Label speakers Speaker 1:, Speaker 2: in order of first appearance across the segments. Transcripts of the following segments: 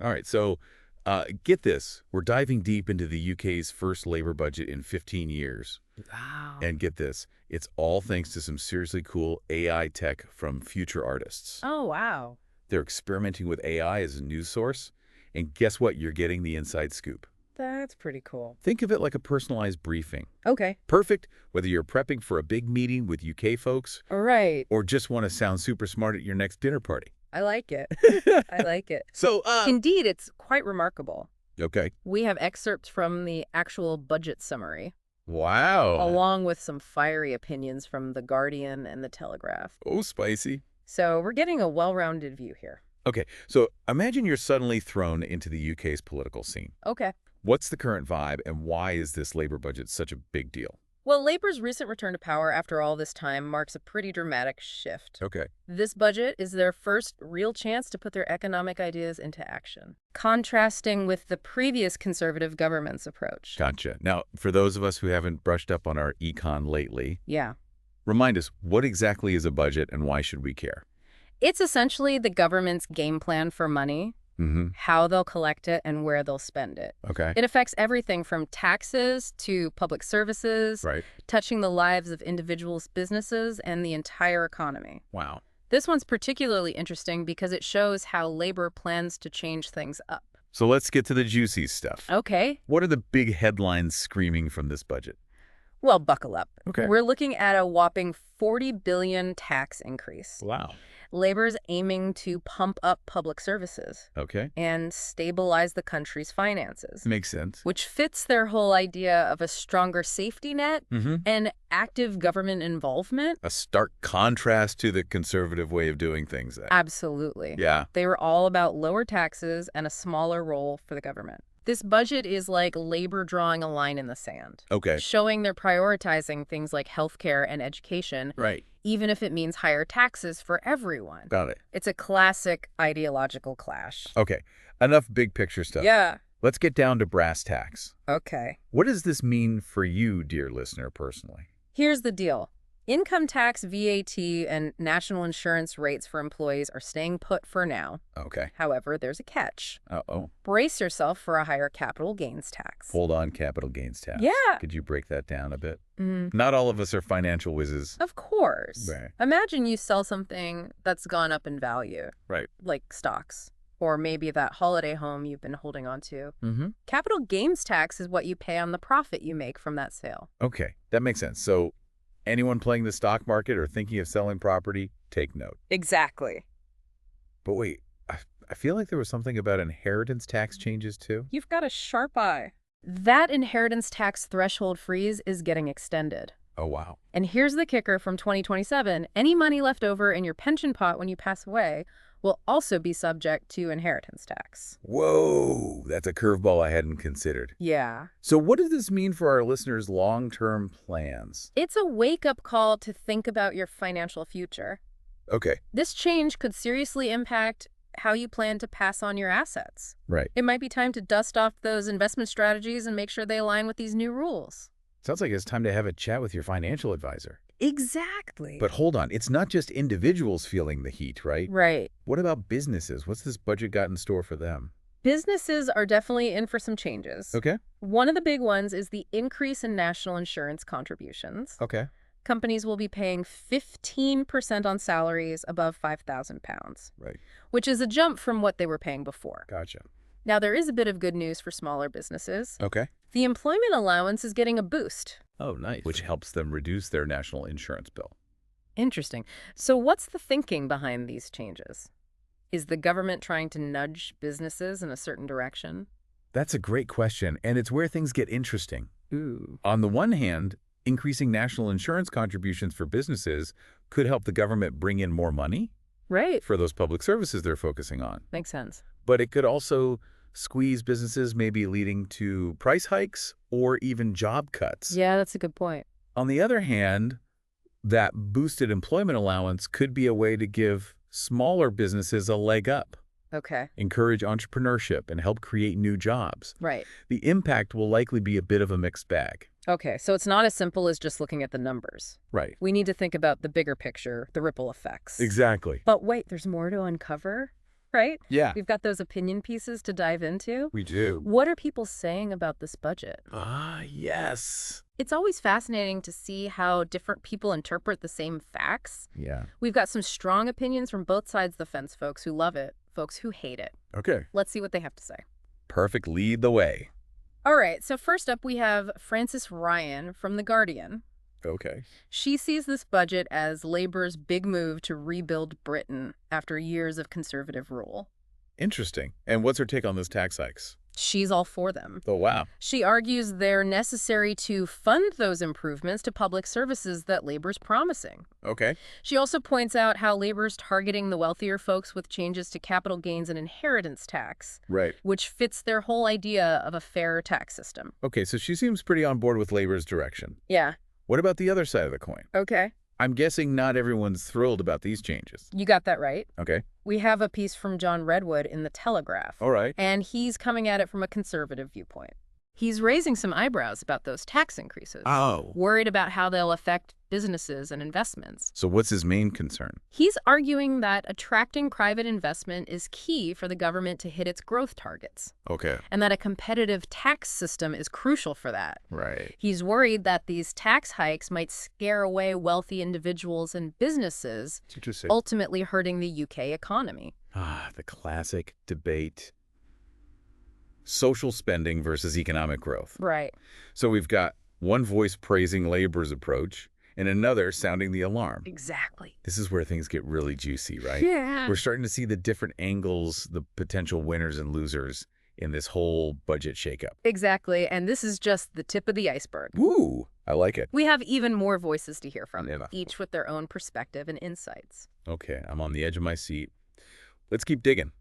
Speaker 1: All right, so get this. We're diving deep into the UK's first labor budget in 15 years.
Speaker 2: Wow.
Speaker 1: And get this, it's all thanks to some seriously cool AI tech from future artists.
Speaker 2: Oh, wow.
Speaker 1: They're experimenting with AI as a news source, and guess what? You're getting the inside scoop.
Speaker 2: That's pretty cool.
Speaker 1: Think of it like a personalized briefing.
Speaker 2: Okay.
Speaker 1: Perfect whether you're prepping for a big meeting with UK folks
Speaker 2: All right.
Speaker 1: or just want to sound super smart at your next dinner party.
Speaker 2: I like it. I like it.
Speaker 1: So,
Speaker 2: Indeed, it's quite remarkable.
Speaker 1: okay.
Speaker 2: We have excerpts from the actual budget summary,
Speaker 1: Wow.
Speaker 2: along with some fiery opinions from The Guardian and The Telegraph.
Speaker 1: Oh, spicy.
Speaker 2: So we're getting a well-rounded view here.
Speaker 1: Okay, so imagine you're suddenly thrown into the UK's political scene.
Speaker 2: Okay.
Speaker 1: What's the current vibe, and why is this labor budget such a big deal?
Speaker 2: Well, Labour's recent return to power after all this time marks a pretty dramatic shift.
Speaker 1: Okay.
Speaker 2: This budget is their first real chance to put their economic ideas into action, contrasting with the previous Conservative government's approach.
Speaker 1: Gotcha. Now, for those of us who haven't brushed up on our econ lately,
Speaker 2: Yeah.
Speaker 1: remind us, what exactly is a budget and why should we care?
Speaker 2: It's essentially the government's game plan for money,
Speaker 1: Mm-hmm.
Speaker 2: how they'll collect it, and where they'll spend it.
Speaker 1: Okay.
Speaker 2: It affects everything from taxes to public services,
Speaker 1: Right.
Speaker 2: touching the lives of individuals, businesses, and the entire economy.
Speaker 1: Wow.
Speaker 2: This one's particularly interesting because it shows how Labor plans to change things up.
Speaker 1: So let's get to the juicy stuff.
Speaker 2: Okay,
Speaker 1: What are the big headlines screaming from this budget?
Speaker 2: well, buckle up.
Speaker 1: Okay.
Speaker 2: We're looking at a whopping $40 billion tax increase.
Speaker 1: Wow.
Speaker 2: Labor's aiming to pump up public services
Speaker 1: Okay.
Speaker 2: and stabilize the country's finances,
Speaker 1: Makes sense.
Speaker 2: which fits their whole idea of a stronger safety net
Speaker 1: Mm-hmm.
Speaker 2: and active government involvement.
Speaker 1: A stark contrast to the conservative way of doing things.
Speaker 2: Absolutely.
Speaker 1: Yeah.
Speaker 2: They were all about lower taxes and a smaller role for the government. This budget is like Labor drawing a line in the sand,
Speaker 1: Okay.
Speaker 2: showing they're prioritizing things like healthcare and education,
Speaker 1: Right.
Speaker 2: even if it means higher taxes for everyone.
Speaker 1: Got it.
Speaker 2: It's a classic ideological clash.
Speaker 1: Okay. Enough big picture stuff.
Speaker 2: Yeah.
Speaker 1: Let's get down to brass tacks.
Speaker 2: Okay.
Speaker 1: What does this mean for you, dear listener, personally?
Speaker 2: Here's the deal. Income tax, VAT, and national insurance rates for employees are staying put for now.
Speaker 1: Okay.
Speaker 2: However, there's a catch.
Speaker 1: Uh-oh.
Speaker 2: Brace yourself for a higher capital gains tax.
Speaker 1: Hold on, capital gains tax.
Speaker 2: Yeah.
Speaker 1: Could you break that down a bit?
Speaker 2: Mm,
Speaker 1: Not all of us are financial whizzes.
Speaker 2: of course.
Speaker 1: Right.
Speaker 2: Imagine you sell something that's gone up in value,
Speaker 1: Right.
Speaker 2: like stocks, or maybe that holiday home you've been holding on to.
Speaker 1: Mm-hmm.
Speaker 2: Capital gains tax is what you pay on the profit you make from that sale.
Speaker 1: Okay. That makes sense. So anyone playing the stock market or thinking of selling property, take note.
Speaker 2: Exactly.
Speaker 1: But wait, I feel like there was something about inheritance tax changes too.
Speaker 2: You've got a sharp eye. That inheritance tax threshold freeze is getting extended.
Speaker 1: Oh, wow.
Speaker 2: And here's the kicker from 2027. Any money left over in your pension pot when you pass away will also be subject to inheritance tax.
Speaker 1: Whoa, that's a curveball I hadn't considered.
Speaker 2: Yeah.
Speaker 1: So what does this mean for our listeners' long-term plans?
Speaker 2: It's a wake-up call to think about your financial future.
Speaker 1: Okay.
Speaker 2: This change could seriously impact how you plan to pass on your assets.
Speaker 1: Right.
Speaker 2: It might be time to dust off those investment strategies and make sure they align with these new rules.
Speaker 1: Sounds like it's time to have a chat with your financial advisor.
Speaker 2: Exactly.
Speaker 1: But hold on, it's not just individuals feeling the heat, right?
Speaker 2: Right.
Speaker 1: What about businesses? What's this budget got in store for them?
Speaker 2: Businesses are definitely in for some changes.
Speaker 1: Okay.
Speaker 2: One of the big ones is the increase in national insurance contributions.
Speaker 1: Okay.
Speaker 2: Companies will be paying 15% on salaries above £5,000,
Speaker 1: Right.
Speaker 2: which is a jump from what they were paying before.
Speaker 1: Gotcha.
Speaker 2: Now, there is a bit of good news for smaller businesses.
Speaker 1: Okay.
Speaker 2: The employment allowance is getting a boost.
Speaker 1: Oh, nice. Which helps them reduce their national insurance bill.
Speaker 2: Interesting. So what's the thinking behind these changes? Is the government trying to nudge businesses in a certain direction?
Speaker 1: That's a great question, and it's where things get interesting.
Speaker 2: Ooh.
Speaker 1: On the one hand, increasing national insurance contributions for businesses could help the government bring in more money
Speaker 2: Right.
Speaker 1: for those public services they're focusing on.
Speaker 2: Makes sense.
Speaker 1: But it could also squeeze businesses, maybe leading to price hikes or even job cuts.
Speaker 2: Yeah, that's a good point.
Speaker 1: On the other hand, that boosted employment allowance could be a way to give smaller businesses a leg up,
Speaker 2: Okay.
Speaker 1: encourage entrepreneurship, and help create new jobs.
Speaker 2: Right.
Speaker 1: The impact will likely be a bit of a mixed bag.
Speaker 2: Okay, so it's not as simple as just looking at the numbers.
Speaker 1: Right.
Speaker 2: We need to think about the bigger picture, the ripple effects.
Speaker 1: Exactly.
Speaker 2: But wait, there's more to uncover? right?
Speaker 1: Yeah,
Speaker 2: We've got those opinion pieces to dive into.
Speaker 1: we do.
Speaker 2: What are people saying about this budget?
Speaker 1: Ah, yes.
Speaker 2: It's always fascinating to see how different people interpret the same facts.
Speaker 1: Yeah.
Speaker 2: We've got some strong opinions from both sides of the fence, folks who love it, folks who hate it.
Speaker 1: Okay.
Speaker 2: Let's see what they have to say.
Speaker 1: Perfect. Lead the way.
Speaker 2: All right, so first up we have Frances Ryan from The Guardian.
Speaker 1: Okay.
Speaker 2: She sees this budget as Labour's big move to rebuild Britain after years of conservative rule.
Speaker 1: Interesting. And what's her take on those tax hikes?
Speaker 2: She's all for them.
Speaker 1: Oh, wow.
Speaker 2: She argues they're necessary to fund those improvements to public services that Labour's promising.
Speaker 1: Okay.
Speaker 2: She also points out how Labour's targeting the wealthier folks with changes to capital gains and inheritance tax,
Speaker 1: Right.
Speaker 2: which fits their whole idea of a fair tax system.
Speaker 1: Okay, so she seems pretty on board with Labor's direction.
Speaker 2: Yeah.
Speaker 1: What about the other side of the coin?
Speaker 2: Okay.
Speaker 1: I'm guessing not everyone's thrilled about these changes.
Speaker 2: You got that right.
Speaker 1: Okay.
Speaker 2: We have a piece from John Redwood in The Telegraph.
Speaker 1: All right.
Speaker 2: And he's coming at it from a conservative viewpoint. He's raising some eyebrows about those tax increases.
Speaker 1: Oh.
Speaker 2: Worried about how they'll affect businesses and investments.
Speaker 1: So what's his main concern?
Speaker 2: He's arguing that attracting private investment is key for the government to hit its growth targets,
Speaker 1: Okay.
Speaker 2: and that a competitive tax system is crucial for that.
Speaker 1: Right.
Speaker 2: He's worried that these tax hikes might scare away wealthy individuals and businesses,
Speaker 1: Interesting.
Speaker 2: ultimately hurting the UK economy.
Speaker 1: Ah, the classic debate. Social spending versus economic growth.
Speaker 2: Right.
Speaker 1: So we've got one voice praising Labor's approach and another sounding the alarm.
Speaker 2: Exactly.
Speaker 1: This is where things get really juicy, right?
Speaker 2: Yeah.
Speaker 1: We're starting to see the different angles, the potential winners and losers in this whole budget shakeup.
Speaker 2: Exactly. And this is just the tip of the iceberg.
Speaker 1: Ooh, I like it.
Speaker 2: We have even more voices to hear from,
Speaker 1: Yeah.
Speaker 2: each with their own perspective and insights.
Speaker 1: Okay, I'm on the edge of my seat. Let's keep digging.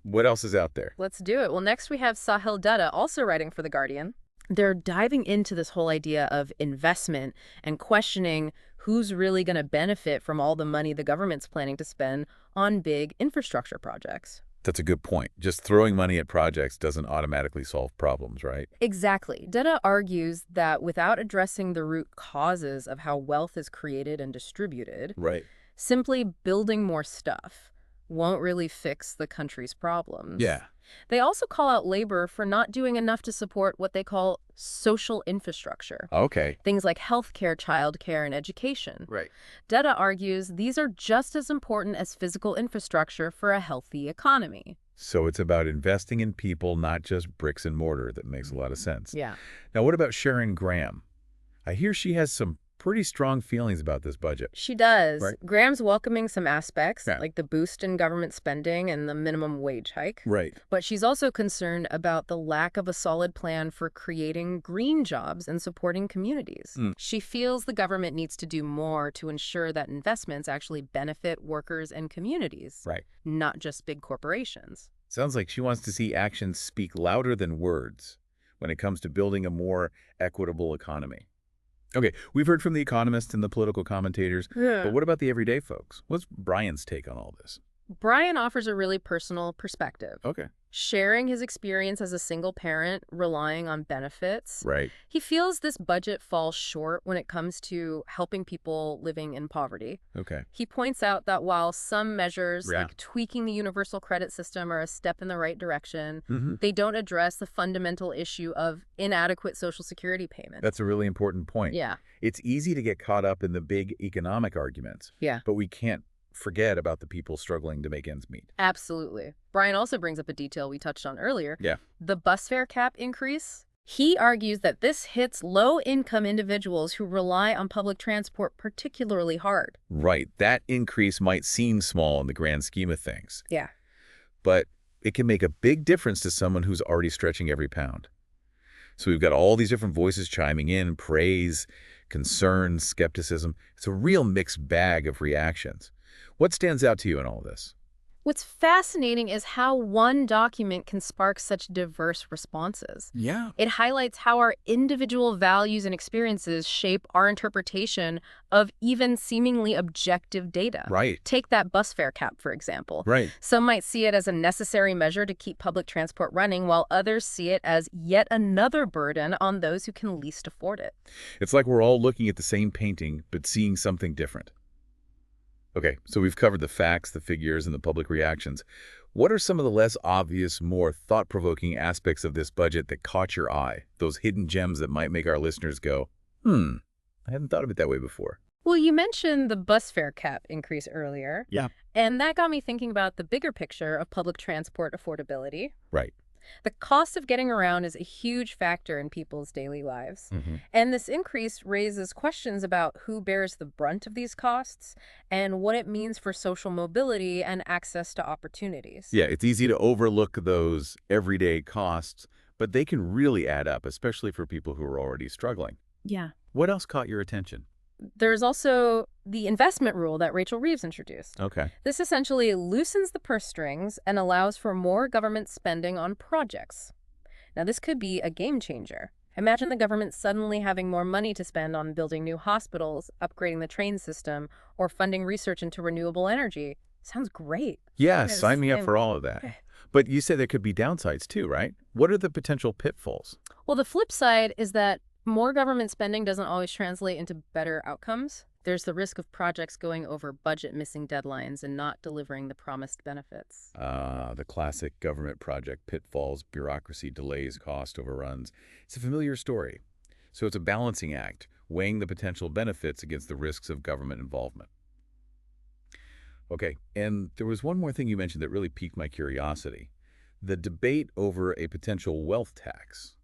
Speaker 1: What else is out there?
Speaker 2: Let's do it. Well, next we have Sahil Dutta, also writing for The Guardian. They're diving into this whole idea of investment and questioning who's really going to benefit from all the money the government's planning to spend on big infrastructure projects.
Speaker 1: That's a good point. Just throwing money at projects doesn't automatically solve problems, right?
Speaker 2: Exactly. Dutta argues that without addressing the root causes of how wealth is created and distributed,
Speaker 1: Right.
Speaker 2: simply building more stuff won't really fix the country's problems.
Speaker 1: Yeah.
Speaker 2: They also call out Labor for not doing enough to support what they call social infrastructure.
Speaker 1: Okay.
Speaker 2: Things like healthcare, childcare, and education.
Speaker 1: Right.
Speaker 2: Dutta argues these are just as important as physical infrastructure for a healthy economy.
Speaker 1: So it's about investing in people, not just bricks and mortar. That makes a lot of sense.
Speaker 2: Yeah.
Speaker 1: Now, what about Sharon Graham? I hear she has some pretty strong feelings about this budget.
Speaker 2: She does.
Speaker 1: Right.
Speaker 2: Graham's welcoming some aspects,
Speaker 1: Yeah.
Speaker 2: like the boost in government spending and the minimum wage hike.
Speaker 1: Right.
Speaker 2: But she's also concerned about the lack of a solid plan for creating green jobs and supporting communities.
Speaker 1: Mm.
Speaker 2: She feels the government needs to do more to ensure that investments actually benefit workers and communities,
Speaker 1: Right.
Speaker 2: not just big corporations.
Speaker 1: Sounds like she wants to see actions speak louder than words when it comes to building a more equitable economy. Okay, we've heard from the economists and the political commentators, but what about the everyday folks? What's Brian's take on all this?
Speaker 2: Brian offers a really personal perspective,
Speaker 1: Okay.
Speaker 2: sharing his experience as a single parent, relying on benefits.
Speaker 1: Right.
Speaker 2: He feels this budget falls short when it comes to helping people living in poverty.
Speaker 1: Okay.
Speaker 2: He points out that while some measures,
Speaker 1: Yeah.
Speaker 2: like tweaking the universal credit system, are a step in the right direction,
Speaker 1: Mm-hmm.
Speaker 2: they don't address the fundamental issue of inadequate Social Security payments.
Speaker 1: That's a really important point.
Speaker 2: Yeah.
Speaker 1: It's easy to get caught up in the big economic arguments,
Speaker 2: Yeah.
Speaker 1: but we can't forget about the people struggling to make ends meet.
Speaker 2: Absolutely. Brian also brings up a detail we touched on earlier.
Speaker 1: Yeah.
Speaker 2: The bus fare cap increase. He argues that this hits low-income individuals who rely on public transport particularly hard.
Speaker 1: Right. That increase might seem small in the grand scheme of things,
Speaker 2: Yeah.
Speaker 1: but it can make a big difference to someone who's already stretching every pound. So we've got all these different voices chiming in, praise, concern, skepticism. It's a real mixed bag of reactions. What stands out to you in all this?
Speaker 2: What's fascinating is how one document can spark such diverse responses.
Speaker 1: Yeah.
Speaker 2: It highlights how our individual values and experiences shape our interpretation of even seemingly objective data.
Speaker 1: Right.
Speaker 2: Take that bus fare cap, for example.
Speaker 1: Right.
Speaker 2: Some might see it as a necessary measure to keep public transport running, while others see it as yet another burden on those who can least afford it.
Speaker 1: It's like we're all looking at the same painting, but seeing something different. Okay, so we've covered the facts, the figures, and the public reactions. What are some of the less obvious, more thought-provoking aspects of this budget that caught your eye? Those hidden gems that might make our listeners go, I hadn't thought of it that way before.
Speaker 2: Well, you mentioned the bus fare cap increase earlier,
Speaker 1: Yeah.
Speaker 2: and that got me thinking about the bigger picture of public transport affordability.
Speaker 1: Right.
Speaker 2: The cost of getting around is a huge factor in people's daily lives. And this increase raises questions about who bears the brunt of these costs and what it means for social mobility and access to opportunities.
Speaker 1: Yeah, it's easy to overlook those everyday costs, but they can really add up, especially for people who are already struggling.
Speaker 2: Yeah.
Speaker 1: What else caught your attention?
Speaker 2: There's also the investment rule that Rachel Reeves introduced.
Speaker 1: Okay.
Speaker 2: This essentially loosens the purse strings and allows for more government spending on projects. Now, this could be a game changer. Imagine the government suddenly having more money to spend on building new hospitals, upgrading the train system, or funding research into renewable energy. Sounds great.
Speaker 1: Yeah,
Speaker 2: Yes,
Speaker 1: sign me up
Speaker 2: and-
Speaker 1: for all of that. But you said there could be downsides too, right? What are the potential pitfalls?
Speaker 2: Well, the flip side is that more government spending doesn't always translate into better outcomes. There's the risk of projects going over budget, missing deadlines, and not delivering the promised benefits.
Speaker 1: The classic government project pitfalls, bureaucracy, delays, cost overruns. It's a familiar story. So it's a balancing act, weighing the potential benefits against the risks of government involvement. Okay, and there was one more thing you mentioned that really piqued my curiosity. The debate over a potential wealth tax.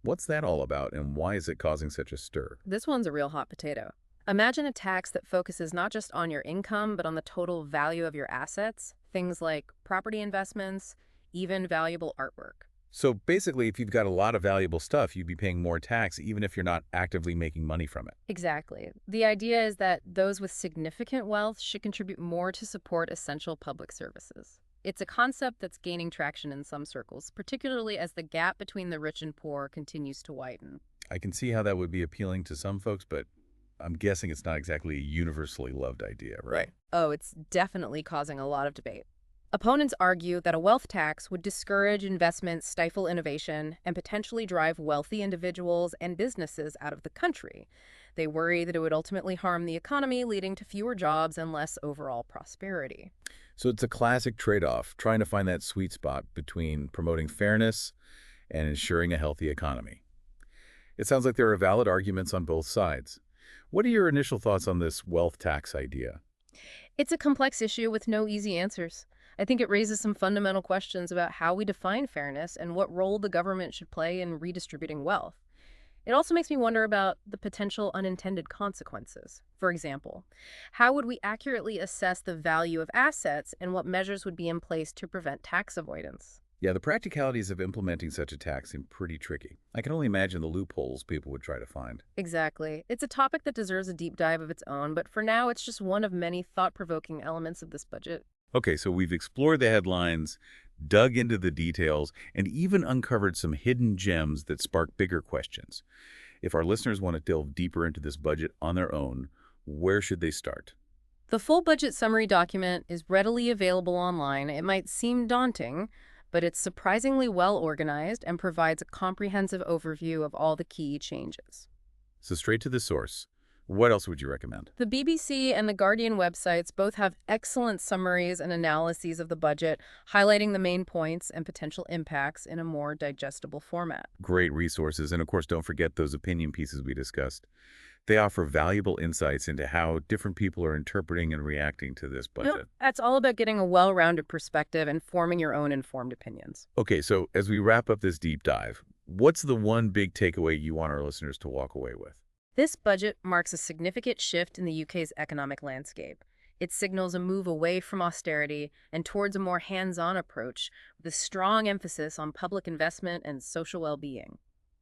Speaker 1: What's that all about, and why is it causing such a stir?
Speaker 2: This one's a real hot potato. Imagine a tax that focuses not just on your income, but on the total value of your assets, things like property investments, even valuable artwork.
Speaker 1: So basically, if you've got a lot of valuable stuff, you'd be paying more tax even if you're not actively making money from it.
Speaker 2: Exactly. The idea is that those with significant wealth should contribute more to support essential public services. It's a concept that's gaining traction in some circles, particularly as the gap between the rich and poor continues to widen.
Speaker 1: I can see how that would be appealing to some folks, but I'm guessing it's not exactly a universally loved idea, right?
Speaker 2: Oh, it's definitely causing a lot of debate. Opponents argue that a wealth tax would discourage investment, stifle innovation, and potentially drive wealthy individuals and businesses out of the country. They worry that it would ultimately harm the economy, leading to fewer jobs and less overall prosperity.
Speaker 1: So it's a classic trade-off, trying to find that sweet spot between promoting fairness and ensuring a healthy economy. It sounds like there are valid arguments on both sides. What are your initial thoughts on this wealth tax idea?
Speaker 2: It's a complex issue with no easy answers. I think it raises some fundamental questions about how we define fairness and what role the government should play in redistributing wealth. It also makes me wonder about the potential unintended consequences. For example, how would we accurately assess the value of assets and what measures would be in place to prevent tax avoidance?
Speaker 1: Yeah, the practicalities of implementing such a tax seem pretty tricky. I can only imagine the loopholes people would try to find.
Speaker 2: Exactly. It's a topic that deserves a deep dive of its own, but for now, it's just one of many thought-provoking elements of this budget.
Speaker 1: Okay, so we've explored the headlines, dug into the details, and even uncovered some hidden gems that spark bigger questions. If our listeners want to delve deeper into this budget on their own, where should they start?
Speaker 2: The full budget summary document is readily available online. It might seem daunting, but it's surprisingly well organized and provides a comprehensive overview of all the key changes.
Speaker 1: So straight to the source. What else would you recommend?
Speaker 2: The BBC and The Guardian websites both have excellent summaries and analyses of the budget, highlighting the main points and potential impacts in a more digestible format.
Speaker 1: Great resources, and of course, don't forget those opinion pieces we discussed. They offer valuable insights into how different people are interpreting and reacting to this budget.
Speaker 2: That's all about getting a well-rounded perspective and forming your own informed opinions.
Speaker 1: Okay, so as we wrap up this deep dive, what's the one big takeaway you want our listeners to walk away with?
Speaker 2: This budget marks a significant shift in the UK's economic landscape. It signals a move away from austerity and towards a more hands-on approach with a strong emphasis on public investment and social well-being.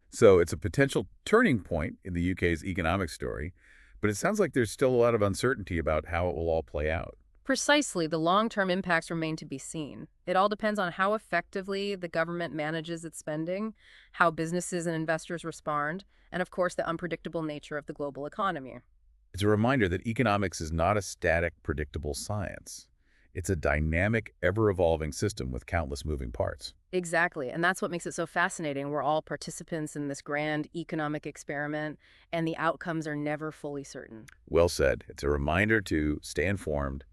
Speaker 1: So it's a potential turning point in the UK's economic story, but it sounds like there's still a lot of uncertainty about how it will all play out.
Speaker 2: Precisely, the long-term impacts remain to be seen. It all depends on how effectively the government manages its spending, how businesses and investors respond, and of course the unpredictable nature of the global economy.
Speaker 1: It's a reminder that economics is not a static, predictable science. It's a dynamic, ever-evolving system with countless moving parts.
Speaker 2: Exactly, and that's what makes it so fascinating. We're all participants in this grand economic experiment, and the outcomes are never fully certain.
Speaker 1: Well said. It's a reminder to stay informed,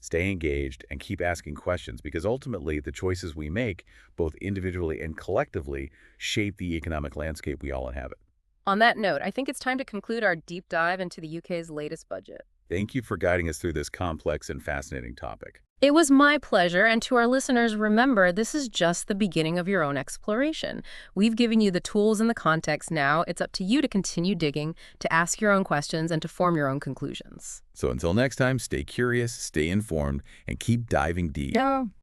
Speaker 1: stay engaged, and keep asking questions because ultimately the choices we make, both individually and collectively, shape the economic landscape we all inhabit.
Speaker 2: On that note, I think it's time to conclude our deep dive into the UK's latest budget.
Speaker 1: Thank you for guiding us through this complex and fascinating topic.
Speaker 2: It was my pleasure, and to our listeners, remember, this is just the beginning of your own exploration. We've given you the tools and the context. Now it's up to you to continue digging, to ask your own questions, and to form your own conclusions.
Speaker 1: So until next time, stay curious, stay informed, and keep diving deep.
Speaker 2: Yeah.